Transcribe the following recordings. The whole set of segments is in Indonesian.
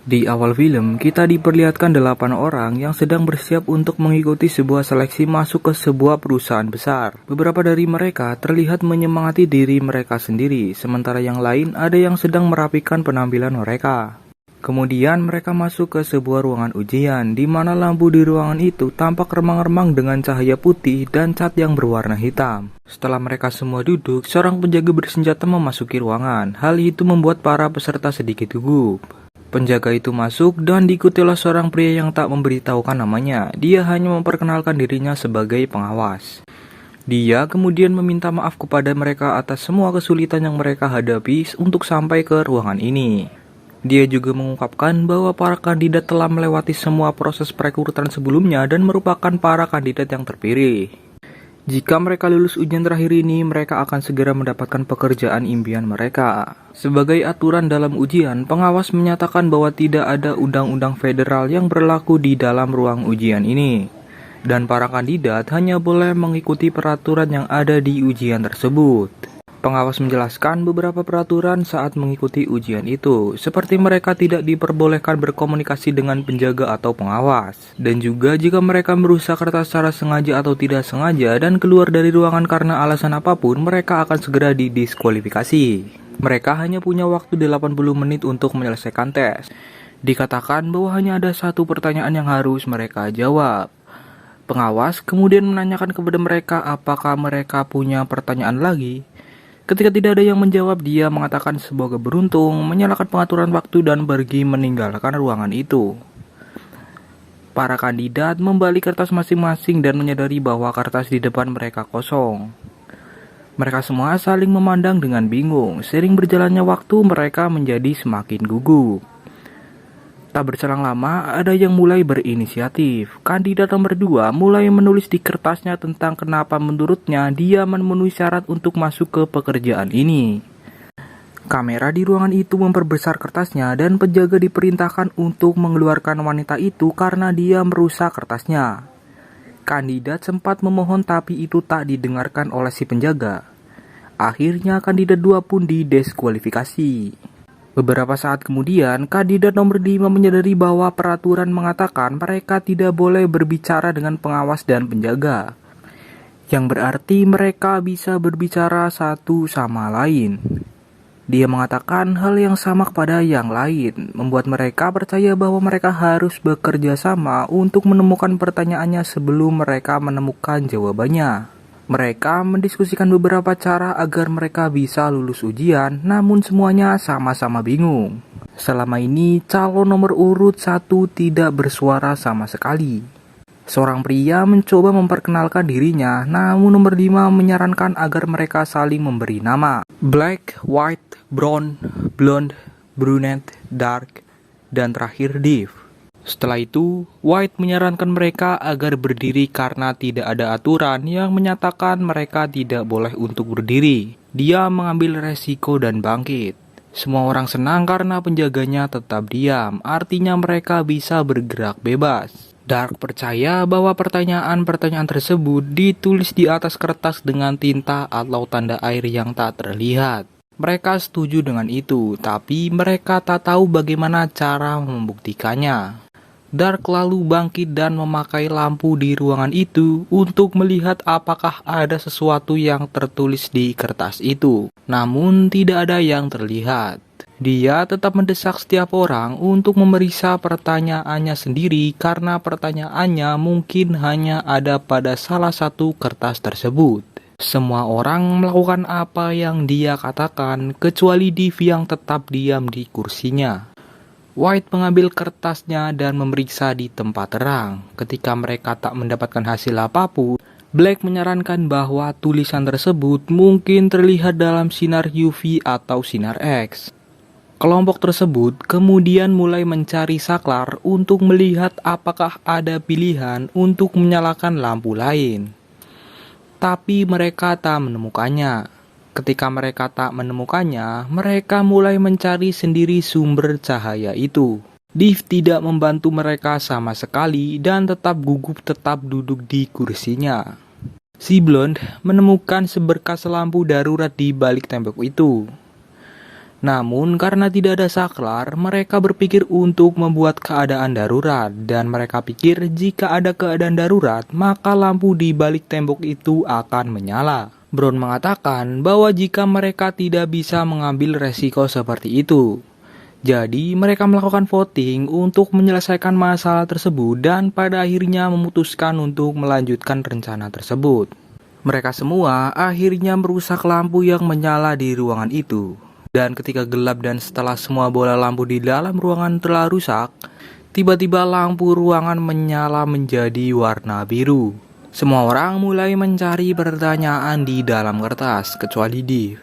Di awal film, kita diperlihatkan 8 orang yang sedang bersiap untuk mengikuti sebuah seleksi masuk ke sebuah perusahaan besar. Beberapa dari mereka terlihat menyemangati diri mereka sendiri, sementara yang lain ada yang sedang merapikan penampilan mereka. Kemudian mereka masuk ke sebuah ruangan ujian, di mana lampu di ruangan itu tampak remang-remang dengan cahaya putih dan cat yang berwarna hitam. Setelah mereka semua duduk, seorang penjaga bersenjata memasuki ruangan. Hal itu membuat para peserta sedikit gugup. Penjaga itu masuk dan diikuti oleh seorang pria yang tak memberitahukan namanya. Dia hanya memperkenalkan dirinya sebagai pengawas. Dia kemudian meminta maaf kepada mereka atas semua kesulitan yang mereka hadapi untuk sampai ke ruangan ini. Dia juga mengungkapkan bahwa para kandidat telah melewati semua proses perekrutan sebelumnya dan merupakan para kandidat yang terpilih. Jika mereka lulus ujian terakhir ini, mereka akan segera mendapatkan pekerjaan impian mereka. Sebagai aturan dalam ujian, pengawas menyatakan bahwa tidak ada undang-undang federal yang berlaku di dalam ruang ujian ini. Dan para kandidat hanya boleh mengikuti peraturan yang ada di ujian tersebut. Pengawas menjelaskan beberapa peraturan saat mengikuti ujian itu, seperti mereka tidak diperbolehkan berkomunikasi dengan penjaga atau pengawas, dan juga jika mereka merusak kertas secara sengaja atau tidak sengaja dan keluar dari ruangan karena alasan apapun, mereka akan segera didiskualifikasi. Mereka hanya punya waktu 80 menit untuk menyelesaikan tes. Dikatakan bahwa hanya ada satu pertanyaan yang harus mereka jawab. Pengawas kemudian menanyakan kepada mereka apakah mereka punya pertanyaan lagi. Ketika tidak ada yang menjawab, dia mengatakan semoga beruntung, menyalakan pengaturan waktu dan pergi meninggalkan ruangan itu. Para kandidat membalik kertas masing-masing dan menyadari bahwa kertas di depan mereka kosong. Mereka semua saling memandang dengan bingung. Seiring berjalannya waktu, mereka menjadi semakin gugup. Tak berselang lama, ada yang mulai berinisiatif. Kandidat nomor 2 mulai menulis di kertasnya tentang kenapa menurutnya dia memenuhi syarat untuk masuk ke pekerjaan ini. Kamera di ruangan itu memperbesar kertasnya dan penjaga diperintahkan untuk mengeluarkan wanita itu karena dia merusak kertasnya. Kandidat sempat memohon tapi itu tak didengarkan oleh si penjaga. Akhirnya kandidat 2 pun didiskualifikasi. Beberapa saat kemudian, kandidat nomor 5 menyadari bahwa peraturan mengatakan mereka tidak boleh berbicara dengan pengawas dan penjaga. Yang berarti mereka bisa berbicara satu sama lain. Dia mengatakan hal yang sama kepada yang lain, membuat mereka percaya bahwa mereka harus bekerja sama untuk menemukan pertanyaannya sebelum mereka menemukan jawabannya. Mereka mendiskusikan beberapa cara agar mereka bisa lulus ujian, namun semuanya sama-sama bingung. Selama ini, calon nomor urut 1 tidak bersuara sama sekali. Seorang pria mencoba memperkenalkan dirinya, namun nomor 5 menyarankan agar mereka saling memberi nama. Black, white, brown, blonde, brunette, dark, dan terakhir deaf. Setelah itu, White menyarankan mereka agar berdiri karena tidak ada aturan yang menyatakan mereka tidak boleh untuk berdiri. Dia mengambil resiko dan bangkit. Semua orang senang karena penjaganya tetap diam, artinya mereka bisa bergerak bebas. Dark percaya bahwa pertanyaan-pertanyaan tersebut ditulis di atas kertas dengan tinta atau tanda air yang tak terlihat. Mereka setuju dengan itu, tapi mereka tak tahu bagaimana cara membuktikannya. Dark lalu bangkit dan memakai lampu di ruangan itu untuk melihat apakah ada sesuatu yang tertulis di kertas itu. Namun tidak ada yang terlihat. Dia tetap mendesak setiap orang untuk memeriksa pertanyaannya sendiri karena pertanyaannya mungkin hanya ada pada salah satu kertas tersebut. Semua orang melakukan apa yang dia katakan kecuali Div yang tetap diam di kursinya. White mengambil kertasnya dan memeriksa di tempat terang. Ketika mereka tak mendapatkan hasil apapun, Black menyarankan bahwa tulisan tersebut mungkin terlihat dalam sinar UV atau sinar X. Kelompok tersebut kemudian mulai mencari saklar untuk melihat apakah ada pilihan untuk menyalakan lampu lain. Tapi mereka tak menemukannya. Ketika mereka tak menemukannya, mereka mulai mencari sendiri sumber cahaya itu. Div tidak membantu mereka sama sekali dan tetap gugup tetap duduk di kursinya. Si Blonde menemukan seberkas lampu darurat di balik tembok itu. Namun karena tidak ada saklar, mereka berpikir untuk membuat keadaan darurat dan mereka pikir jika ada keadaan darurat, maka lampu di balik tembok itu akan menyala. Brown mengatakan bahwa jika mereka tidak bisa mengambil resiko seperti itu, jadi mereka melakukan voting untuk menyelesaikan masalah tersebut dan pada akhirnya memutuskan untuk melanjutkan rencana tersebut. Mereka semua akhirnya merusak lampu yang menyala di ruangan itu. Dan ketika gelap dan setelah semua bola lampu di dalam ruangan telah rusak, tiba-tiba lampu ruangan menyala menjadi warna biru. Semua orang mulai mencari pertanyaan di dalam kertas, kecuali Div.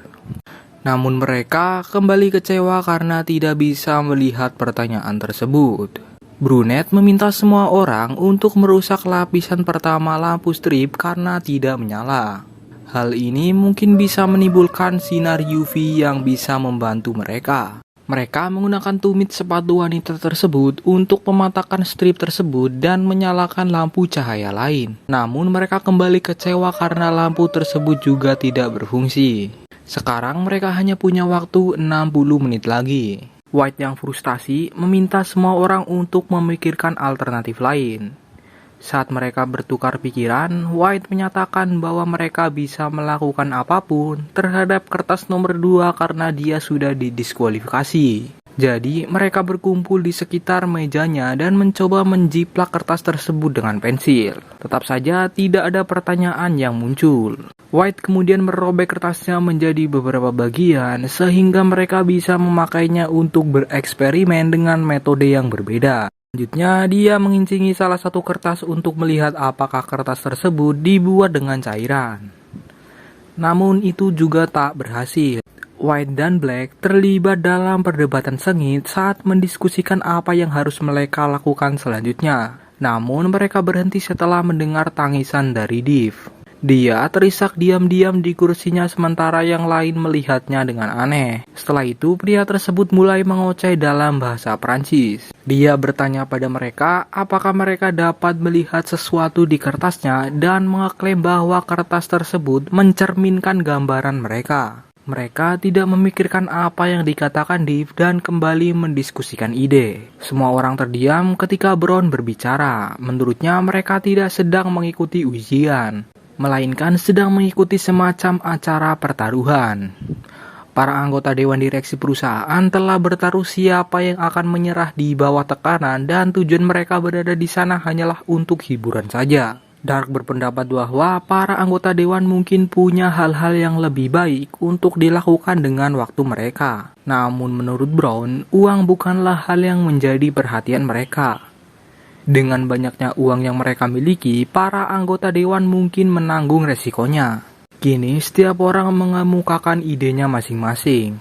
Namun mereka kembali kecewa karena tidak bisa melihat pertanyaan tersebut. Brunette meminta semua orang untuk merusak lapisan pertama lampu strip karena tidak menyala. Hal ini mungkin bisa menimbulkan sinar UV yang bisa membantu mereka. Mereka menggunakan tumit sepatu wanita tersebut untuk mematahkan strip tersebut dan menyalakan lampu cahaya lain. Namun mereka kembali kecewa karena lampu tersebut juga tidak berfungsi. Sekarang mereka hanya punya waktu 60 menit lagi. White yang frustasi meminta semua orang untuk memikirkan alternatif lain. Saat mereka bertukar pikiran, White menyatakan bahwa mereka bisa melakukan apapun terhadap kertas nomor 2 karena dia sudah didiskualifikasi. Jadi, mereka berkumpul di sekitar mejanya dan mencoba menjiplak kertas tersebut dengan pensil. Tetap saja tidak ada pertanyaan yang muncul. White kemudian merobek kertasnya menjadi beberapa bagian sehingga mereka bisa memakainya untuk bereksperimen dengan metode yang berbeda. Selanjutnya, dia mengincingi salah satu kertas untuk melihat apakah kertas tersebut dibuat dengan cairan. Namun itu juga tak berhasil. White dan Black terlibat dalam perdebatan sengit saat mendiskusikan apa yang harus mereka lakukan selanjutnya. Namun mereka berhenti setelah mendengar tangisan dari Div. Dia terisak diam-diam di kursinya sementara yang lain melihatnya dengan aneh. Setelah itu, pria tersebut mulai mengoceh dalam bahasa Prancis. Dia bertanya pada mereka apakah mereka dapat melihat sesuatu di kertasnya dan mengeklaim bahwa kertas tersebut mencerminkan gambaran mereka. Mereka tidak memikirkan apa yang dikatakan Div dan kembali mendiskusikan ide. Semua orang terdiam ketika Brown berbicara. Menurutnya mereka tidak sedang mengikuti ujian, melainkan sedang mengikuti semacam acara pertaruhan. Para anggota Dewan Direksi perusahaan telah bertaruh siapa yang akan menyerah di bawah tekanan dan tujuan mereka berada di sana hanyalah untuk hiburan saja. Dark berpendapat bahwa para anggota dewan mungkin punya hal-hal yang lebih baik untuk dilakukan dengan waktu mereka. Namun menurut Brown, uang bukanlah hal yang menjadi perhatian mereka. Dengan banyaknya uang yang mereka miliki, para anggota dewan mungkin menanggung resikonya. Kini setiap orang mengemukakan idenya masing-masing.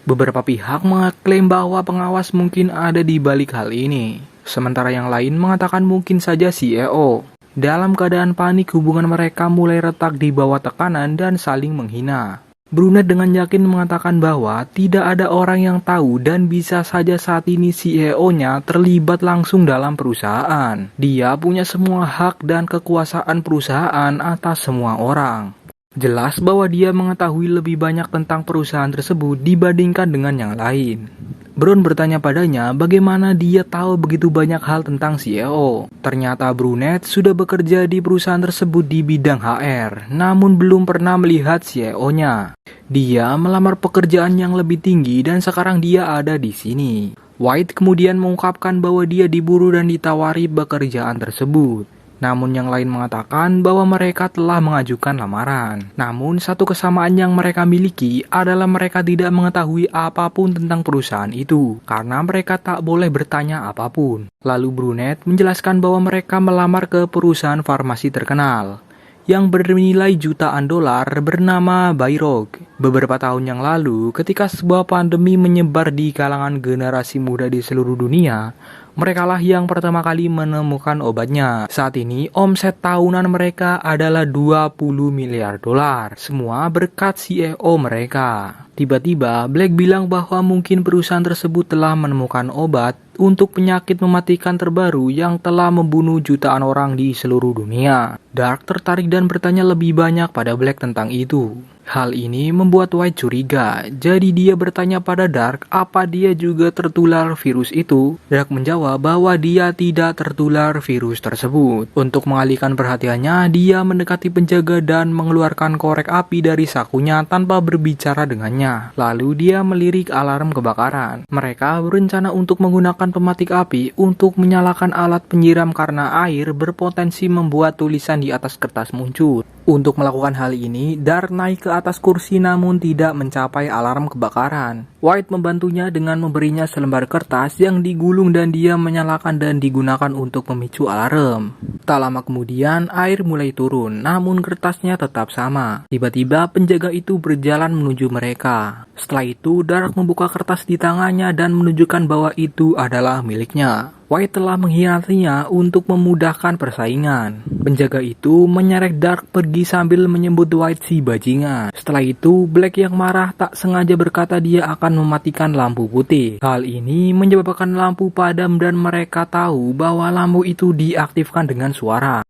Beberapa pihak mengklaim bahwa pengawas mungkin ada di balik hal ini. Sementara yang lain mengatakan mungkin saja CEO. Dalam keadaan panik, hubungan mereka mulai retak di bawah tekanan dan saling menghina. Brunette dengan yakin mengatakan bahwa tidak ada orang yang tahu dan bisa saja saat ini CEO-nya terlibat langsung dalam perusahaan. Dia punya semua hak dan kekuasaan perusahaan atas semua orang. Jelas bahwa dia mengetahui lebih banyak tentang perusahaan tersebut dibandingkan dengan yang lain. Brown bertanya padanya bagaimana dia tahu begitu banyak hal tentang CEO. Ternyata Brunette sudah bekerja di perusahaan tersebut di bidang HR, namun belum pernah melihat CEO-nya. Dia melamar pekerjaan yang lebih tinggi dan sekarang dia ada di sini. White kemudian mengungkapkan bahwa dia diburu dan ditawari pekerjaan tersebut. Namun yang lain mengatakan bahwa mereka telah mengajukan lamaran. Namun satu kesamaan yang mereka miliki adalah mereka tidak mengetahui apapun tentang perusahaan itu, karena mereka tak boleh bertanya apapun. Lalu Brunette menjelaskan bahwa mereka melamar ke perusahaan farmasi terkenal yang bernilai jutaan dolar bernama Bayrog. Beberapa tahun yang lalu, ketika sebuah pandemi menyebar di kalangan generasi muda di seluruh dunia, merekalah yang pertama kali menemukan obatnya. Saat ini, omset tahunan mereka adalah 20 miliar dolar. Semua berkat CEO mereka. Tiba-tiba, Black bilang bahwa mungkin perusahaan tersebut telah menemukan obat untuk penyakit mematikan terbaru yang telah membunuh jutaan orang di seluruh dunia. Dark tertarik dan bertanya lebih banyak pada Black tentang itu. Hal ini membuat White curiga, jadi dia bertanya pada Dark apa dia juga tertular virus itu. Dark menjawab bahwa dia tidak tertular virus tersebut. Untuk mengalihkan perhatiannya, dia mendekati penjaga dan mengeluarkan korek api dari sakunya tanpa berbicara dengannya. Lalu dia melirik alarm kebakaran. Mereka berencana untuk menggunakan pematik api untuk menyalakan alat penyiram karena air berpotensi membuat tulisan di atas kertas muncul. Untuk melakukan hal ini, Dark naik ke atas kursi namun tidak mencapai alarm kebakaran. White membantunya dengan memberinya selembar kertas yang digulung dan dia menyalakan dan digunakan untuk memicu alarm. Tak lama kemudian, air mulai turun, namun kertasnya tetap sama. Tiba-tiba penjaga itu berjalan menuju mereka. Setelah itu, Dark membuka kertas di tangannya dan menunjukkan bahwa itu adalah miliknya. White telah mengkhianatinya untuk memudahkan persaingan. Penjaga itu menyeret Dark pergi sambil menyebut White si bajingan. Setelah itu, Black yang marah tak sengaja berkata dia akan mematikan lampu putih. Hal ini menyebabkan lampu padam dan mereka tahu bahwa lampu itu diaktifkan dengan suara.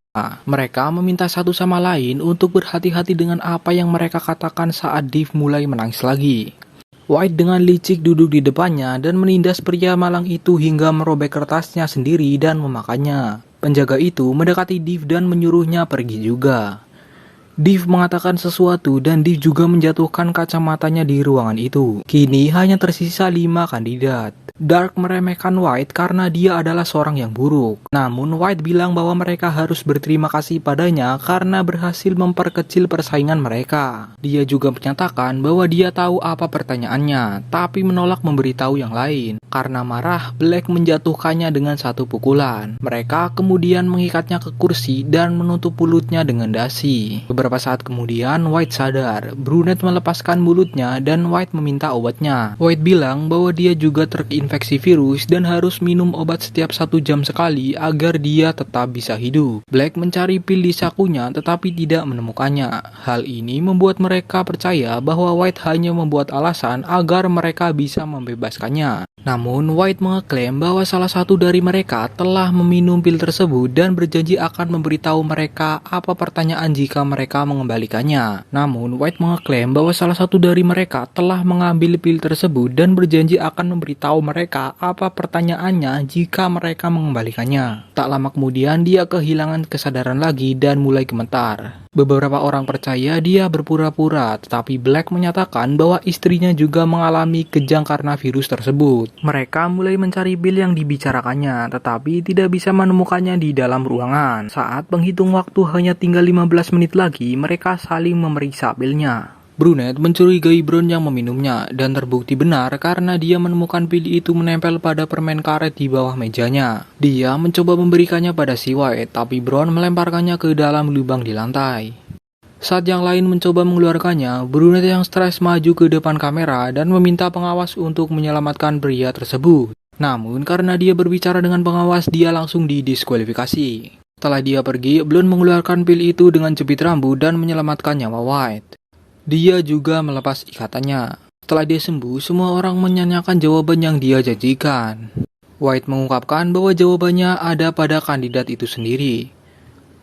Mereka meminta satu sama lain untuk berhati-hati dengan apa yang mereka katakan saat Div mulai menangis lagi. White dengan licik duduk di depannya dan menindas pria malang itu hingga merobek kertasnya sendiri dan memakannya. Penjaga itu mendekati Div dan menyuruhnya pergi juga. Div mengatakan sesuatu dan Div juga menjatuhkan kacamatanya di ruangan itu. Kini hanya tersisa 5 kandidat. Dark meremehkan White karena dia adalah seorang yang buruk. Namun White bilang bahwa mereka harus berterima kasih padanya karena berhasil memperkecil persaingan mereka. Dia juga menyatakan bahwa dia tahu apa pertanyaannya, tapi menolak memberitahu yang lain. Karena marah, Black menjatuhkannya dengan satu pukulan. Mereka kemudian mengikatnya ke kursi dan menutup mulutnya dengan dasi. Beberapa saat kemudian, White sadar. Brunette melepaskan mulutnya dan White meminta obatnya. White bilang bahwa dia juga terinfeksi virus dan harus minum obat setiap 1 jam sekali agar dia tetap bisa hidup. Black mencari pil di sakunya tetapi tidak menemukannya. Hal ini membuat mereka percaya bahwa White hanya membuat alasan agar mereka bisa membebaskannya. Namun White mengeklaim bahwa salah satu dari mereka telah meminum pil tersebut dan berjanji akan memberitahu mereka apa pertanyaan jika mereka mengembalikannya. Namun White mengeklaim bahwa salah satu dari mereka telah mengambil pil tersebut dan berjanji akan memberitahu mereka apa pertanyaannya jika mereka mengembalikannya. Tak lama kemudian dia kehilangan kesadaran lagi dan mulai gemetar. Beberapa orang percaya dia berpura-pura, tetapi Black menyatakan bahwa istrinya juga mengalami kejang karena virus tersebut. Mereka mulai mencari pil yang dibicarakannya, tetapi tidak bisa menemukannya di dalam ruangan. Saat penghitung waktu hanya tinggal 15 menit lagi, mereka saling memeriksa pilnya. Brunette mencurigai Brown yang meminumnya, dan terbukti benar karena dia menemukan pil itu menempel pada permen karet di bawah mejanya. Dia mencoba memberikannya pada si White, tapi Brown melemparkannya ke dalam lubang di lantai. Saat yang lain mencoba mengeluarkannya, Brunette yang stres maju ke depan kamera dan meminta pengawas untuk menyelamatkan pria tersebut. Namun karena dia berbicara dengan pengawas, dia langsung didiskualifikasi. Setelah dia pergi, Blonde mengeluarkan pil itu dengan jepit rambut dan menyelamatkan nyawa White. Dia juga melepas ikatannya. Setelah dia sembuh, semua orang menyanyikan jawaban yang dia janjikan. White mengungkapkan bahwa jawabannya ada pada kandidat itu sendiri.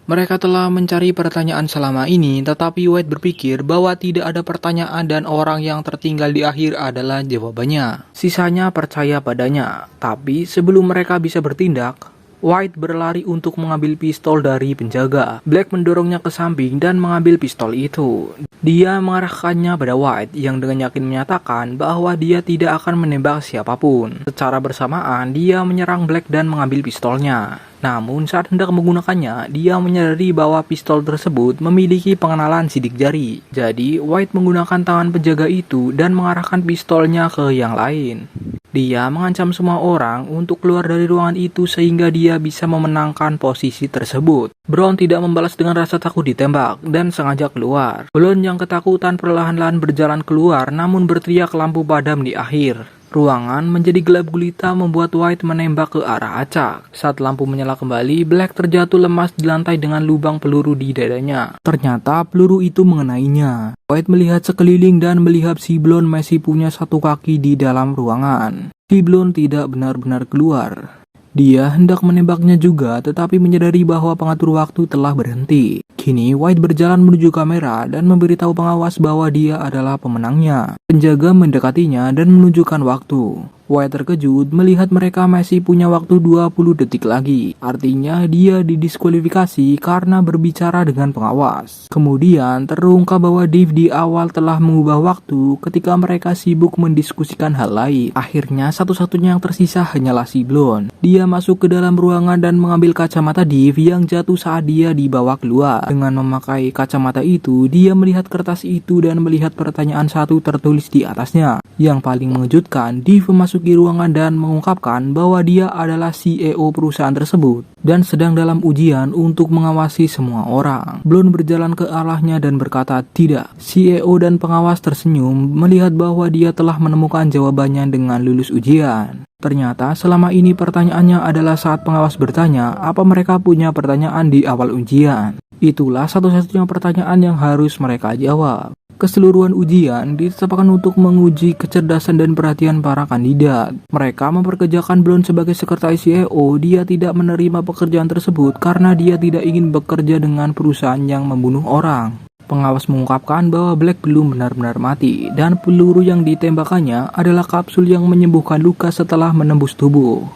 Mereka telah mencari pertanyaan selama ini, tetapi White berpikir bahwa tidak ada pertanyaan dan orang yang tertinggal di akhir adalah jawabannya. Sisanya percaya padanya, tapi sebelum mereka bisa bertindak, White berlari untuk mengambil pistol dari penjaga. Black mendorongnya ke samping dan mengambil pistol itu. Dia mengarahkannya pada White yang dengan yakin menyatakan bahwa dia tidak akan menembak siapapun. Secara bersamaan, dia menyerang Black dan mengambil pistolnya. Namun saat hendak menggunakannya, dia menyadari bahwa pistol tersebut memiliki pengenalan sidik jari. Jadi, White menggunakan tangan penjaga itu dan mengarahkan pistolnya ke yang lain. Dia mengancam semua orang untuk keluar dari ruangan itu sehingga dia bisa memenangkan posisi tersebut. Brown tidak membalas dengan rasa takut ditembak dan sengaja keluar. Blonde yang ketakutan perlahan-lahan berjalan keluar namun berteriak lampu padam di akhir. Ruangan menjadi gelap gulita membuat White menembak ke arah acak. Saat lampu menyala kembali, Black terjatuh lemas di lantai dengan lubang peluru di dadanya. Ternyata peluru itu mengenainya. White melihat sekeliling dan melihat si Blonde masih punya satu kaki di dalam ruangan. Si Blonde tidak benar-benar keluar. Dia hendak menembaknya juga, tetapi menyadari bahwa pengatur waktu telah berhenti. Kini White berjalan menuju kamera dan memberitahu pengawas bahwa dia adalah pemenangnya. Penjaga mendekatinya dan menunjukkan waktu. White terkejut melihat mereka masih punya waktu 20 detik lagi. Artinya dia didiskualifikasi karena berbicara dengan pengawas. Kemudian terungkap bahwa Dave di awal telah mengubah waktu ketika mereka sibuk mendiskusikan hal lain. Akhirnya satu-satunya yang tersisa hanyalah si Blonde. Dia masuk ke dalam ruangan dan mengambil kacamata Dave yang jatuh saat dia dibawa keluar. Dengan memakai kacamata itu, dia melihat kertas itu dan melihat pertanyaan satu tertulis di atasnya. Yang paling mengejutkan, Dave memasuki ruangan dan mengungkapkan bahwa dia adalah CEO perusahaan tersebut dan sedang dalam ujian untuk mengawasi semua orang. Blonde berjalan ke arahnya dan berkata tidak. CEO dan pengawas tersenyum melihat bahwa dia telah menemukan jawabannya dengan lulus ujian. Ternyata selama ini pertanyaannya adalah saat pengawas bertanya apa mereka punya pertanyaan di awal ujian. Itulah satu-satunya pertanyaan yang harus mereka jawab. Keseluruhan ujian ditetapkan untuk menguji kecerdasan dan perhatian para kandidat. Mereka memperkerjakan Blonde sebagai sekretaris CEO. Dia tidak menerima pekerjaan tersebut karena dia tidak ingin bekerja dengan perusahaan yang membunuh orang. Pengawas mengungkapkan bahwa Black belum benar-benar mati dan peluru yang ditembakkannya adalah kapsul yang menyembuhkan luka setelah menembus tubuh.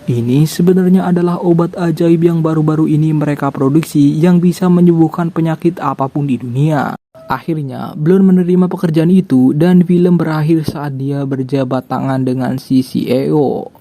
Ini sebenarnya adalah obat ajaib yang baru-baru ini mereka produksi yang bisa menyembuhkan penyakit apapun di dunia. Akhirnya, Blonde menerima pekerjaan itu dan film berakhir saat dia berjabat tangan dengan si CEO.